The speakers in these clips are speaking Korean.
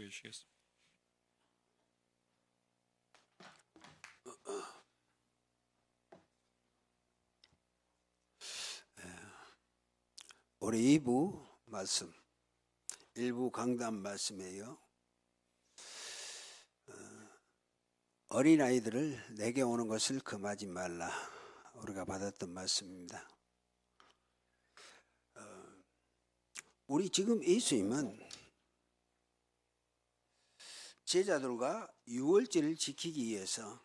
주시겠습니다. 우리 2부 말씀, 1부 강단 말씀이에요. 어린아이들을 내게 오는 것을 금하지 말라. 우리가 받았던 말씀입니다. 우리 지금 예수님은 제자들과 유월절을 지키기 위해서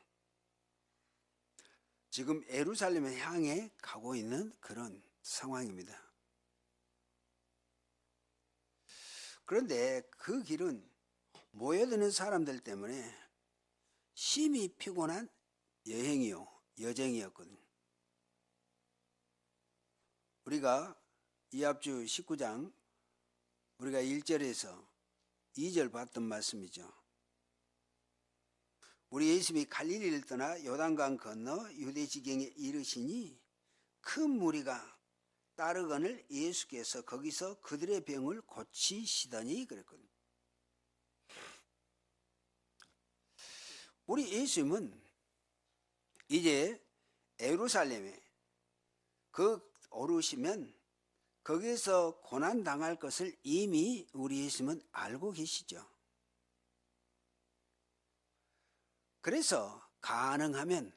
지금 예루살렘을 향해 가고 있는 그런 상황입니다. 그런데 그 길은 모여드는 사람들 때문에 심히 피곤한 여정이었거든요. 우리가 이합주 19장 우리가 1절에서 2절 봤던 말씀이죠. 우리 예수님이 갈릴리를 떠나 요단강 건너 유대지경에 이르시니 큰 무리가 따르거늘 예수께서 거기서 그들의 병을 고치시더니 그랬거든요. 우리 예수님은 이제 예루살렘에 오르시면 거기에서 고난당할 것을 이미 우리 예수님은 알고 계시죠. 그래서 가능하면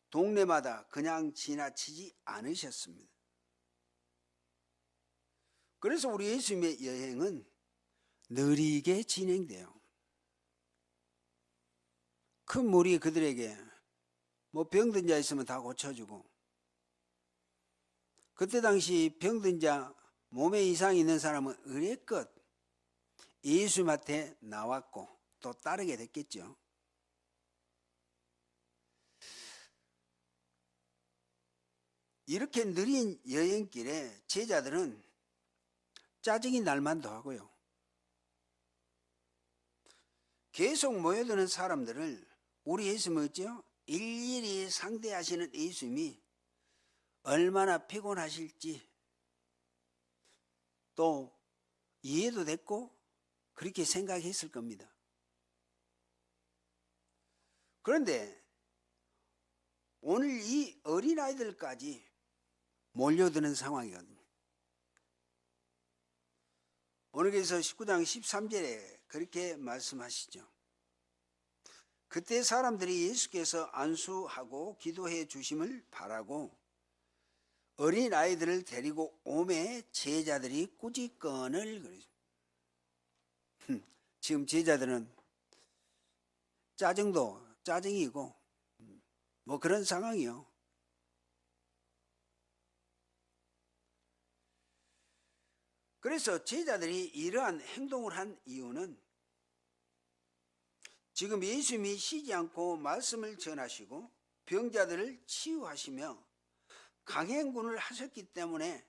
동네마다 그냥 지나치지 않으셨습니다. 그래서 우리 예수님의 여행은 느리게 진행돼요. 큰 무리 그들에게 병든 자 있으면 다 고쳐주고, 그때 당시 병든 자 몸에 이상이 있는 사람은 의례껏 예수님한테 나왔고 또 따르게 됐겠죠. 이렇게 느린 여행길에 제자들은 짜증이 날 만도 하고요. 계속 모여드는 사람들을 우리 예수님은 있죠? 일일이 상대하시는 예수님이 얼마나 피곤하실지 또 이해도 됐고 그렇게 생각했을 겁니다. 그런데 오늘 이 어린아이들까지 몰려드는 상황이거든요. 오늘께서 19장 13절에 그렇게 말씀하시죠. 그때 사람들이 예수께서 안수하고 기도해 주심을 바라고 어린아이들을 데리고 오매 제자들이 꾸짖건을 그러죠. 지금 제자들은 짜증이고 그런 상황이요. 그래서 제자들이 이러한 행동을 한 이유는 지금 예수님이 쉬지 않고 말씀을 전하시고 병자들을 치유하시며 강행군을 하셨기 때문에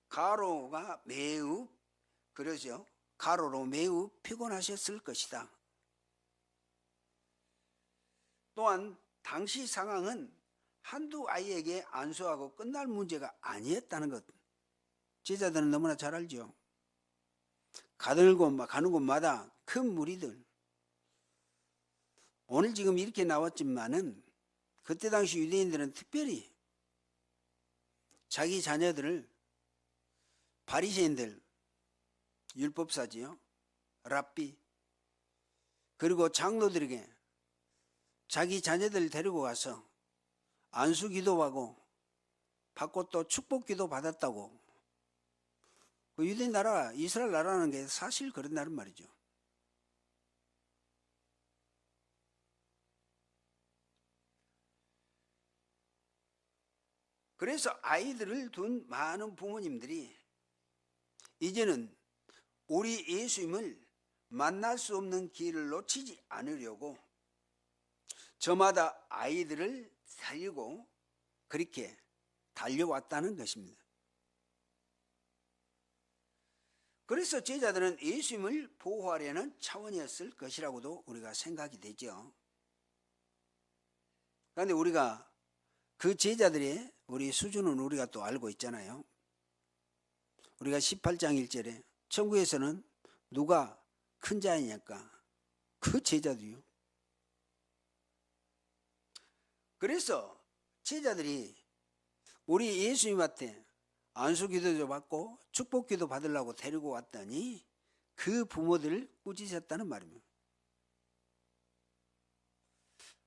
가로로 매우 피곤하셨을 것이다. 또한 당시 상황은 한두 아이에게 안수하고 끝날 문제가 아니었다는 것 제자들은 너무나 잘 알죠. 가는 곳마다 큰 무리들, 오늘 지금 이렇게 나왔지만은 그때 당시 유대인들은 특별히 자기 자녀들을 바리새인들, 율법사지요, 랍비, 그리고 장로들에게 자기 자녀들 데리고 가서 안수 기도하고 받고 또 축복 기도 받았다고. 그 유대 나라, 이스라엘 나라는 게 사실 그런다는 말이죠. 그래서 아이들을 둔 많은 부모님들이 이제는 우리 예수님을 만날 수 없는 길을 놓치지 않으려고 저마다 아이들을 살리고 그렇게 달려왔다는 것입니다. 그래서 제자들은 예수님을 보호하려는 차원이었을 것이라고도 우리가 생각이 되죠. 그런데 우리가 그 제자들의 우리 수준은 우리가 또 알고 있잖아요. 우리가 18장 1절에 천국에서는 누가 큰 자이니까 그 제자도요. 그래서 제자들이 우리 예수님한테 안수기도도 받고 축복기도 받으려고 데리고 왔더니 그 부모들을 꾸짖었다는 말입니다.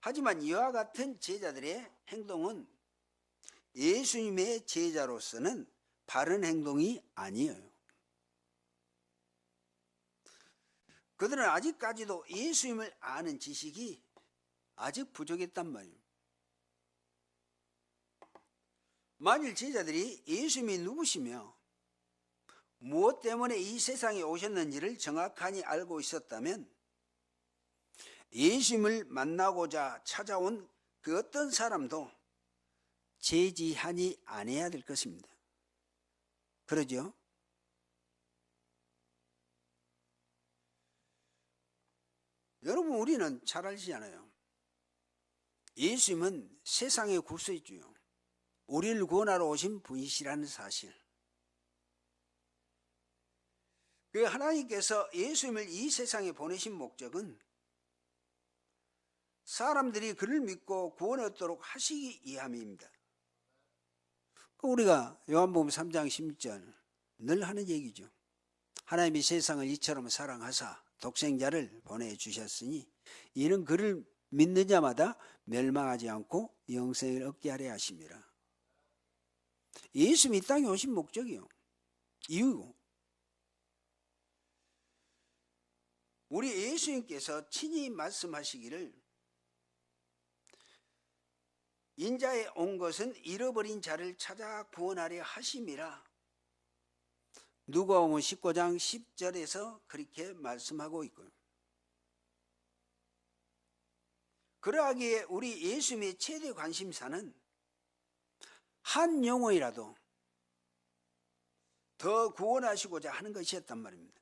하지만 이와 같은 제자들의 행동은 예수님의 제자로서는 바른 행동이 아니에요. 그들은 아직까지도 예수님을 아는 지식이 아직 부족했단 말이에요. 만일 제자들이 예수님이 누구시며 무엇 때문에 이 세상에 오셨는지를 정확하니 알고 있었다면 예수님을 만나고자 찾아온 그 어떤 사람도 제지하니 아니해야 될 것입니다. 그러죠? 여러분, 우리는 잘 알지않아요. 예수님은 세상의 구세주요, 우리를 구원하러 오신 분이시라는 사실. 그 하나님께서 예수님을 이 세상에 보내신 목적은 사람들이 그를 믿고 구원을 얻도록 하시기 위함입니다. 우리가 요한복음 3장 16절 늘 하는 얘기죠. 하나님이 세상을 이처럼 사랑하사 독생자를 보내주셨으니 이는 그를 믿는 자마다 멸망하지 않고 영생을 얻게 하려 하심이라. 예수님이 이 땅에 오신 목적이요, 이유고, 우리 예수님께서 친히 말씀하시기를 인자에 온 것은 잃어버린 자를 찾아 구원하려 하심이라. 누가복음 19장 10절에서 그렇게 말씀하고 있고요. 그러하기에 우리 예수님의 최대 관심사는 한 영혼이라도 더 구원하시고자 하는 것이었단 말입니다.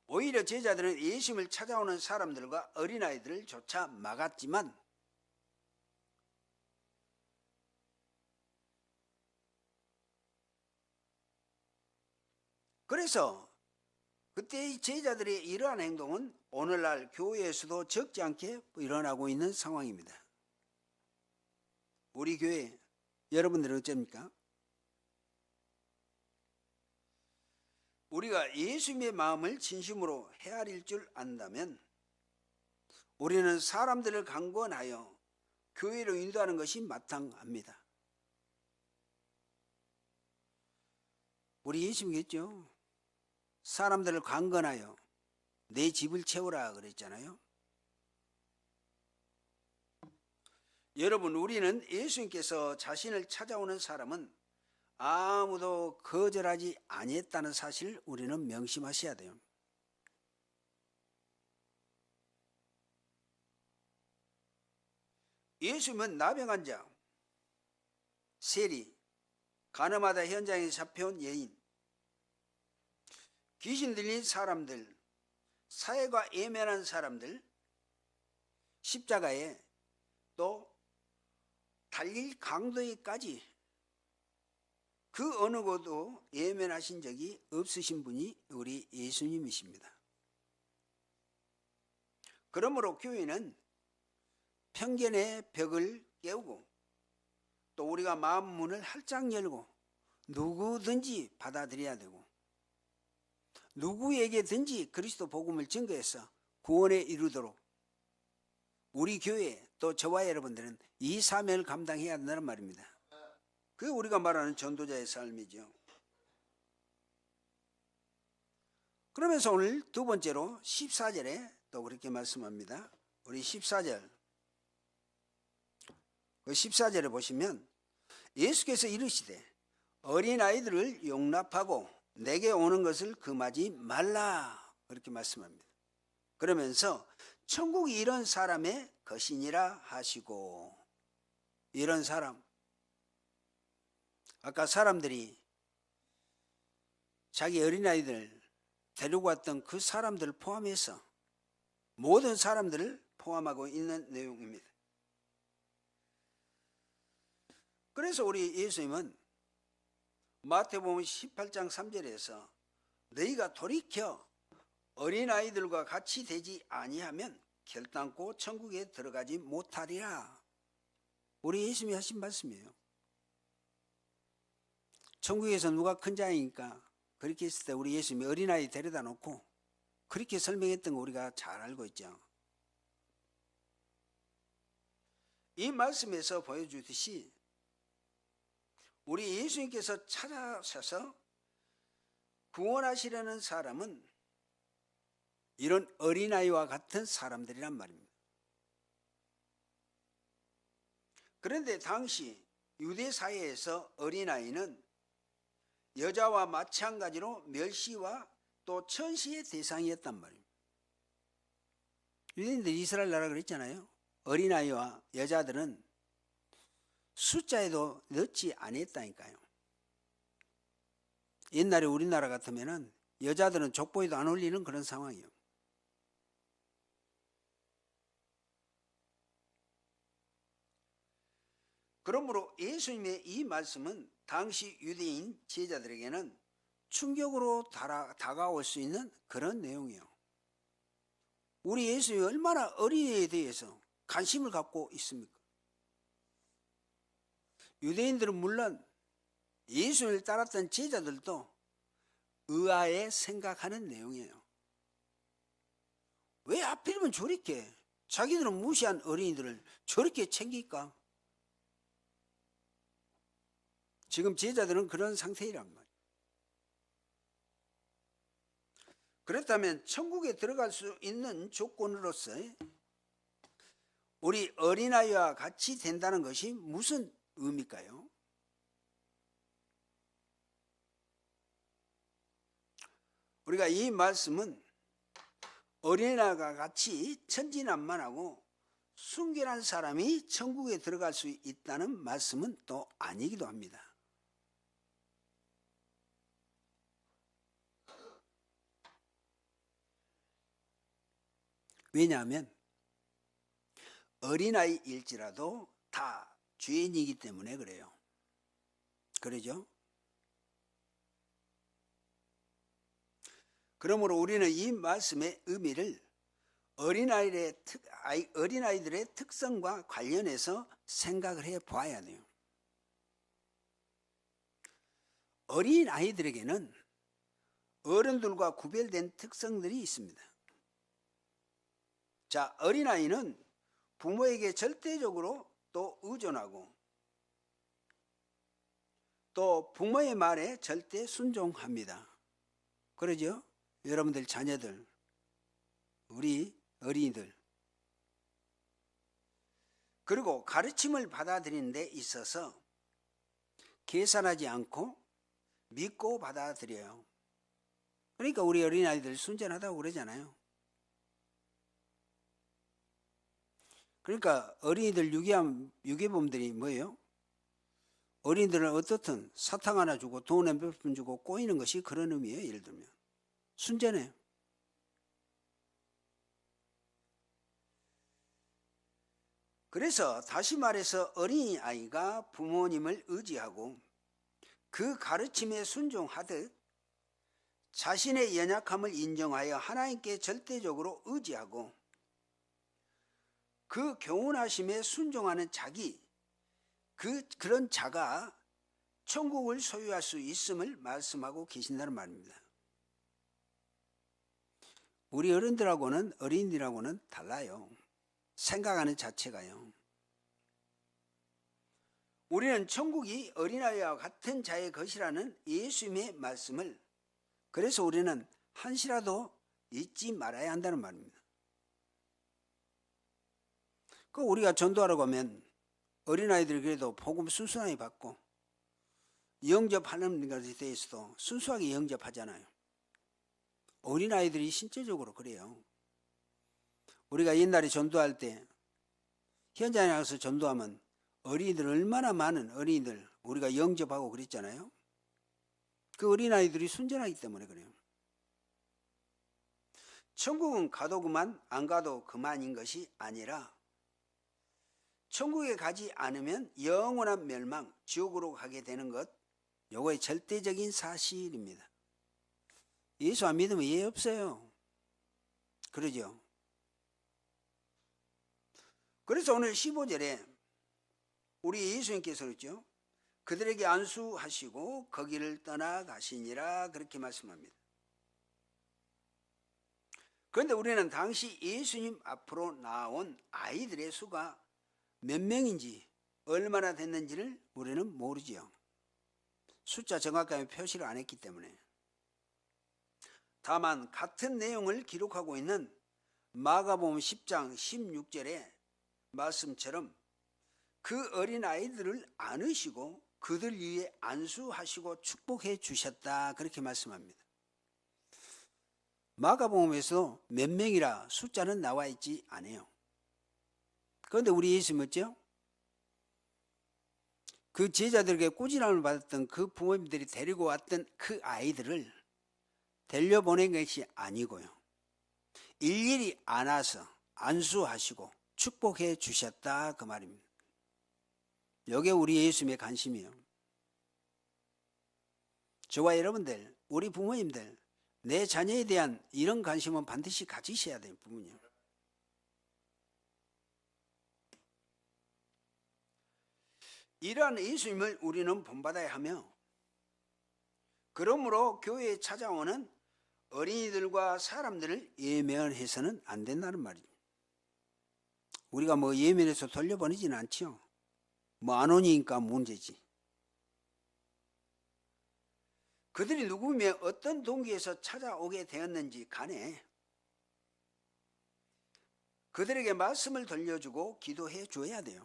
오히려 제자들은 예수님을 찾아오는 사람들과 어린아이들을 조차 막았지만 그래서 그때의 제자들의 이러한 행동은 오늘날 교회에서도 적지 않게 일어나고 있는 상황입니다. 우리 교회 여러분들은 어쩝니까? 우리가 예수님의 마음을 진심으로 헤아릴 줄 안다면 우리는 사람들을 강권하여 교회로 인도하는 것이 마땅합니다. 우리 예수님이겠죠. 사람들을 강권하여 내 집을 채우라 그랬잖아요. 여러분, 우리는 예수님께서 자신을 찾아오는 사람은 아무도 거절하지 아니했다는 사실을 우리는 명심하셔야 돼요. 예수님은 나병한 자, 세리, 가늠하다 현장에 잡혀온 여인, 귀신 들린 사람들, 사회가 예민한 사람들, 십자가에 또 달릴 강도에까지 그 어느 곳도 예면하신 적이 없으신 분이 우리 예수님이십니다. 그러므로 교회는 편견의 벽을 깨우고 또 우리가 마음 문을 활짝 열고 누구든지 받아들여야 되고 누구에게든지 그리스도 복음을 증거해서 구원에 이르도록 우리 교회 또 저와 여러분들은 이 사명을 감당해야 된다는 말입니다. 그게 우리가 말하는 전도자의 삶이죠. 그러면서 오늘 두 번째로 14절에 또 그렇게 말씀합니다. 우리 14절. 그 14절에 보시면 예수께서 이르시되 어린아이들을 용납하고 내게 오는 것을 금하지 말라 그렇게 말씀합니다. 그러면서 천국이 이런 사람의 것이니라 하시고, 이런 사람, 아까 사람들이 자기 어린아이들 데리고 왔던 그 사람들을 포함해서 모든 사람들을 포함하고 있는 내용입니다. 그래서 우리 예수님은 마태복음 18장 3절에서 너희가 돌이켜 어린아이들과 같이 되지 아니하면 결단코 천국에 들어가지 못하리라. 우리 예수님이 하신 말씀이에요. 천국에서 누가 큰 자이니까 그렇게 했을 때 우리 예수님이 어린아이 데려다 놓고 그렇게 설명했던 거 우리가 잘 알고 있죠. 이 말씀에서 보여주듯이 우리 예수님께서 찾아오셔서 구원하시려는 사람은 이런 어린아이와 같은 사람들이란 말입니다. 그런데 당시 유대 사회에서 어린아이는 여자와 마찬가지로 멸시와 또 천시의 대상이었단 말입니다. 유대인들 이스라엘 나라 그랬잖아요. 어린아이와 여자들은 숫자에도 넣지 않았다니까요. 옛날에 우리나라 같으면은 여자들은 족보에도 안 올리는 그런 상황이에요. 그러므로 예수님의 이 말씀은 당시 유대인 제자들에게는 충격으로 다가올 수 있는 그런 내용이에요. 우리 예수님이 얼마나 어린이에 대해서 관심을 갖고 있습니까? 유대인들은 물론 예수님을 따랐던 제자들도 의아해 생각하는 내용이에요. 왜 하필이면 저렇게 자기들은 무시한 어린이들을 저렇게 챙길까? 지금 제자들은 그런 상태이란 말이에요. 그렇다면 천국에 들어갈 수 있는 조건으로서 우리 어린아이와 같이 된다는 것이 무슨 의미일까요? 우리가 이 말씀은 어린아이와 같이 천진난만하고 순결한 사람이 천국에 들어갈 수 있다는 말씀은 또 아니기도 합니다. 왜냐하면 어린아이일지라도 다 죄인이기 때문에 그래요. 그러죠? 그러므로 우리는 이 말씀의 의미를 어린아이들의 특성과 관련해서 생각을 해 보아야 돼요. 어린아이들에게는 어른들과 구별된 특성들이 있습니다. 자, 어린아이는 부모에게 절대적으로 또 의존하고 또 부모의 말에 절대 순종합니다. 그러죠? 여러분들 자녀들, 우리 어린이들. 그리고 가르침을 받아들이는 데 있어서 계산하지 않고 믿고 받아들여요. 그러니까 우리 어린아이들 순전하다고 그러잖아요. 그러니까 어린이들 유괴범들이 뭐예요? 어린이들은 어떻든 사탕 하나 주고 돈 몇 푼 주고 꼬이는 것이 그런 의미예요. 예를 들면 순전해요. 그래서 다시 말해서 어린아이가 부모님을 의지하고 그 가르침에 순종하듯 자신의 연약함을 인정하여 하나님께 절대적으로 의지하고 그 교훈하심에 순종하는 그런 자가 천국을 소유할 수 있음을 말씀하고 계신다는 말입니다. 우리 어른들하고는 어린이들하고는 달라요. 생각하는 자체가요. 우리는 천국이 어린아이와 같은 자의 것이라는 예수님의 말씀을 그래서 우리는 한시라도 잊지 말아야 한다는 말입니다. 우리가 전도하러 가면 어린아이들이 그래도 복음 순수하게 받고 영접하는 것에 대해서도 순수하게 영접하잖아요. 어린아이들이 신체적으로 그래요. 우리가 옛날에 전도할 때 현장에 나가서 전도하면 어린이들 얼마나 많은 어린이들 우리가 영접하고 그랬잖아요. 그 어린아이들이 순전하기 때문에 그래요. 천국은 가도 그만 안 가도 그만인 것이 아니라 천국에 가지 않으면 영원한 멸망, 지옥으로 가게 되는 것, 요거의 절대적인 사실입니다. 예수 안 믿으면 예 없어요. 그러죠. 그래서 오늘 15절에 우리 예수님께서 그랬죠. 그들에게 안수하시고 거기를 떠나가시니라 그렇게 말씀합니다. 그런데 우리는 당시 예수님 앞으로 나온 아이들의 수가 몇 명인지 얼마나 됐는지를 우리는 모르지요. 숫자 정확하게 표시를 안 했기 때문에. 다만 같은 내용을 기록하고 있는 마가복음 10장 16절의 말씀처럼 그 어린아이들을 안으시고 그들 위에 안수하시고 축복해 주셨다 그렇게 말씀합니다. 마가복음에서 몇 명이라 숫자는 나와 있지 않아요. 그런데 우리 예수님 어쩌요? 그 제자들에게 꾸지람을 받았던 그 부모님들이 데리고 왔던 그 아이들을 데려보낸 것이 아니고요. 일일이 안아서 안수하시고 축복해 주셨다 그 말입니다. 이게 우리 예수님의 관심이에요. 저와 여러분들, 우리 부모님들, 내 자녀에 대한 이런 관심은 반드시 가지셔야 돼요. 부모님. 이러한 예수님을 우리는 본받아야 하며, 그러므로 교회에 찾아오는 어린이들과 사람들을 예면해서는 안 된다는 말이죠. 우리가 뭐 예면해서 돌려보내지는 않죠. 뭐 안 오니까 문제지. 그들이 누구며 어떤 동기에서 찾아오게 되었는지 간에 그들에게 말씀을 돌려주고 기도해 줘야 돼요.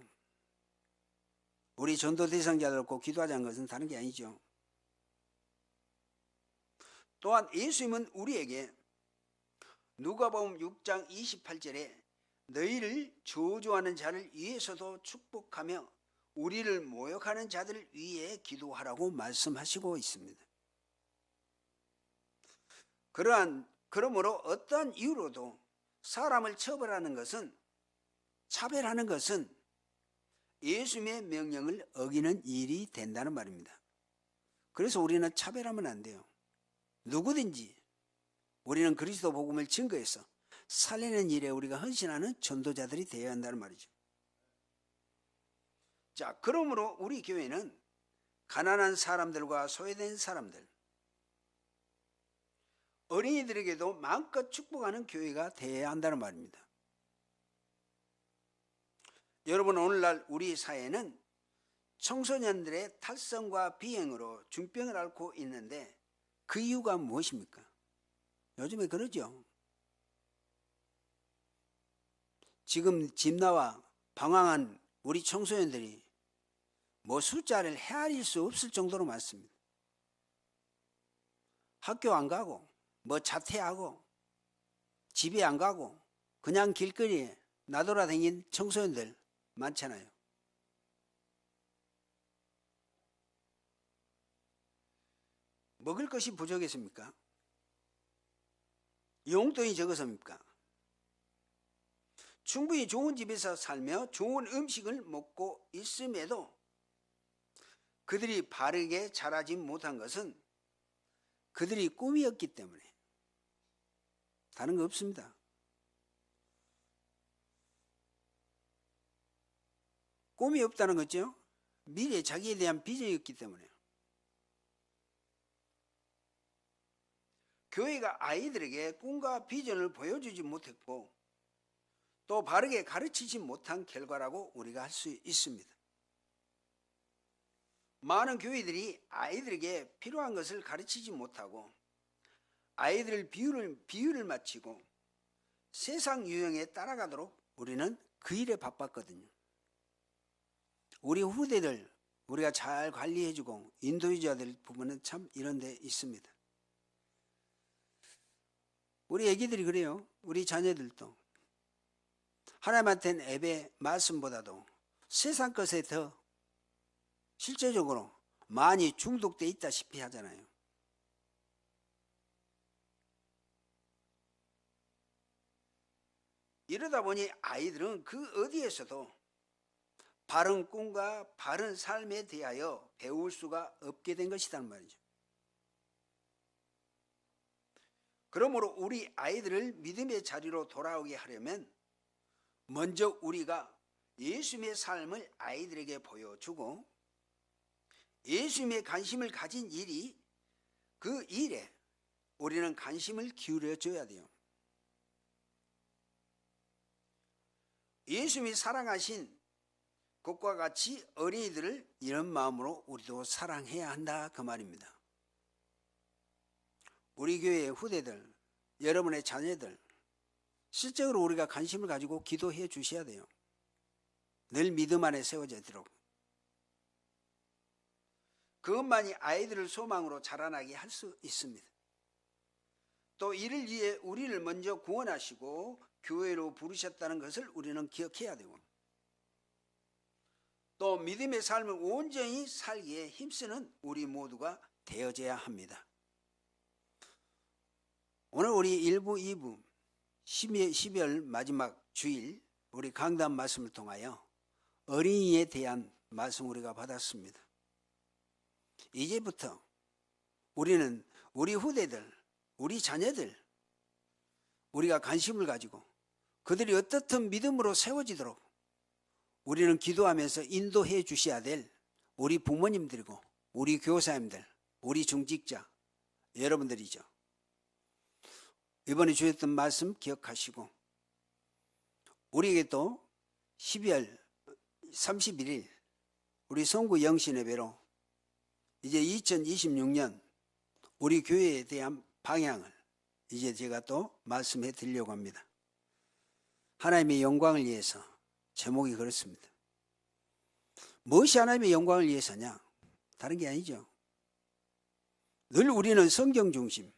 우리 전도 대상자들 꼭 기도하자는 것은 다른 게 아니죠. 또한 예수님은 우리에게 누가복음 6장 28절에 너희를 저주하는 자를 위해서도 축복하며 우리를 모욕하는 자들을 위해 기도하라고 말씀하시고 있습니다. 그러므로 어떠한 이유로도 사람을 처벌하는 것은, 차별하는 것은 예수님의 명령을 어기는 일이 된다는 말입니다. 그래서 우리는 차별하면 안 돼요. 누구든지 우리는 그리스도 복음을 증거해서 살리는 일에 우리가 헌신하는 전도자들이 되어야 한다는 말이죠. 자, 그러므로 우리 교회는 가난한 사람들과 소외된 사람들, 어린이들에게도 마음껏 축복하는 교회가 되어야 한다는 말입니다. 여러분, 오늘날 우리 사회는 청소년들의 탈선과 비행으로 중병을 앓고 있는데 그 이유가 무엇입니까? 요즘에 그러죠. 지금 집 나와 방황한 우리 청소년들이 뭐 숫자를 헤아릴 수 없을 정도로 많습니다. 학교 안 가고 뭐 자퇴하고 집에 안 가고 그냥 길거리에 나돌아다닌 청소년들 많잖아요. 먹을 것이 부족했습니까? 용돈이 적었습니까? 충분히 좋은 집에서 살며 좋은 음식을 먹고 있음에도 그들이 바르게 자라지 못한 것은 그들이 꿈이었기 때문에 다른 거 없습니다. 꿈이 없다는 거죠. 미래 자기에 대한 비전이었기 때문에. 교회가 아이들에게 꿈과 비전을 보여주지 못했고 또 바르게 가르치지 못한 결과라고 우리가 할 수 있습니다. 많은 교회들이 아이들에게 필요한 것을 가르치지 못하고 아이들을 비유를 마치고 세상 유행에 따라가도록 우리는 그 일에 바빴거든요. 우리 후대들 우리가 잘 관리해주고 인도해줘야 될 부분은 참 이런 데 있습니다. 우리 애기들이 그래요. 우리 자녀들도 하나님한테는 예배 말씀보다도 세상 것에 더 실제적으로 많이 중독돼 있다시피 하잖아요. 이러다 보니 아이들은 그 어디에서도 바른 꿈과 바른 삶에 대하여 배울 수가 없게 된 것이란 말이죠. 그러므로 우리 아이들을 믿음의 자리로 돌아오게 하려면 먼저 우리가 예수님의 삶을 아이들에게 보여주고 예수님의 관심을 가진 일이 그 일에 우리는 관심을 기울여 줘야 돼요. 예수님이 사랑하신 것과 같이 어린이들을 이런 마음으로 우리도 사랑해야 한다 그 말입니다. 우리 교회의 후대들, 여러분의 자녀들 실적으로 우리가 관심을 가지고 기도해 주셔야 돼요. 늘 믿음 안에 세워지도록. 그것만이 아이들을 소망으로 자라나게 할 수 있습니다. 또 이를 위해 우리를 먼저 구원하시고 교회로 부르셨다는 것을 우리는 기억해야 되고 또 믿음의 삶을 온전히 살기에 힘쓰는 우리 모두가 되어져야 합니다. 오늘 우리 1부, 2부 12월 마지막 주일 우리 강단 말씀을 통하여 어린이에 대한 말씀 우리가 받았습니다. 이제부터 우리는 우리 후대들, 우리 자녀들 우리가 관심을 가지고 그들이 어떻든 믿음으로 세워지도록 우리는 기도하면서 인도해 주셔야 될 우리 부모님들이고 우리 교사님들, 우리 중직자 여러분들이죠. 이번에 주셨던 말씀 기억하시고 우리에게 또 12월 31일 우리 송구 영신예배로 이제 2026년 우리 교회에 대한 방향을 이제 제가 또 말씀해 드리려고 합니다. 하나님의 영광을 위해서 제목이 그렇습니다. 무엇이 하나님의 영광을 위해서냐? 다른 게 아니죠. 늘 우리는 성경 중심,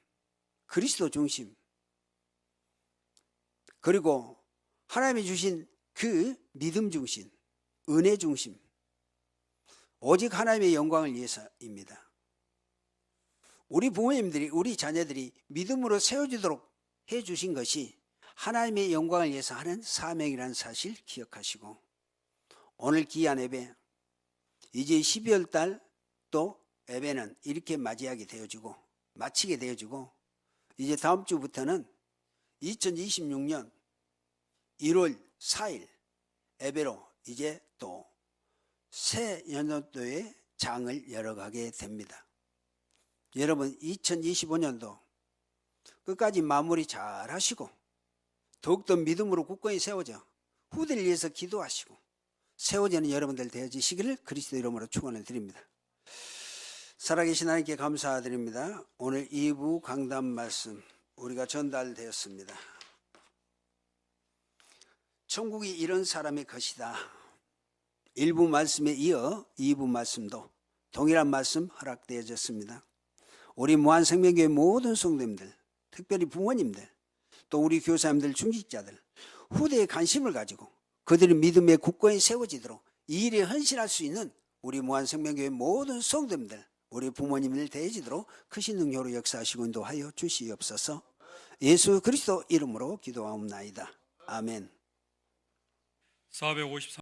그리스도 중심, 그리고 하나님이 주신 그 믿음 중심, 은혜 중심, 오직 하나님의 영광을 위해서입니다. 우리 부모님들이, 우리 자녀들이 믿음으로 세워지도록 해주신 것이 하나님의 영광을 위해서 하는 사명이라는 사실 기억하시고 오늘 귀한 예배, 이제 12월 달 또 예배는 이렇게 맞이하게 되어지고 마치게 되어지고 이제 다음 주부터는 2026년 1월 4일 예배로 이제 또 새 연도의 장을 열어가게 됩니다. 여러분 2025년도 끝까지 마무리 잘 하시고 더욱더 믿음으로 굳건히 세워져 후대를 위해서 기도하시고 세워지는 여러분들 되어지시기를 그리스도 이름으로 축원을 드립니다. 살아계신 하나님께 감사드립니다. 오늘 2부 강단 말씀 우리가 전달되었습니다. 천국이 이런 사람의 것이다. 1부 말씀에 이어 2부 말씀도 동일한 말씀 허락되어졌습니다. 우리 무한생명교회 모든 성도님들, 특별히 부모님들, 또 우리 교사님들, 중직자들, 후대에 관심을 가지고 그들의 믿음에 굳건히 세워지도록 이 일에 헌신할 수 있는 우리 무한생명교회 모든 성도님들, 우리 부모님들 되어지도록 크신 능력으로 역사하시고 인도하여 주시옵소서. 예수 그리스도 이름으로 기도하옵나이다. 아멘. 453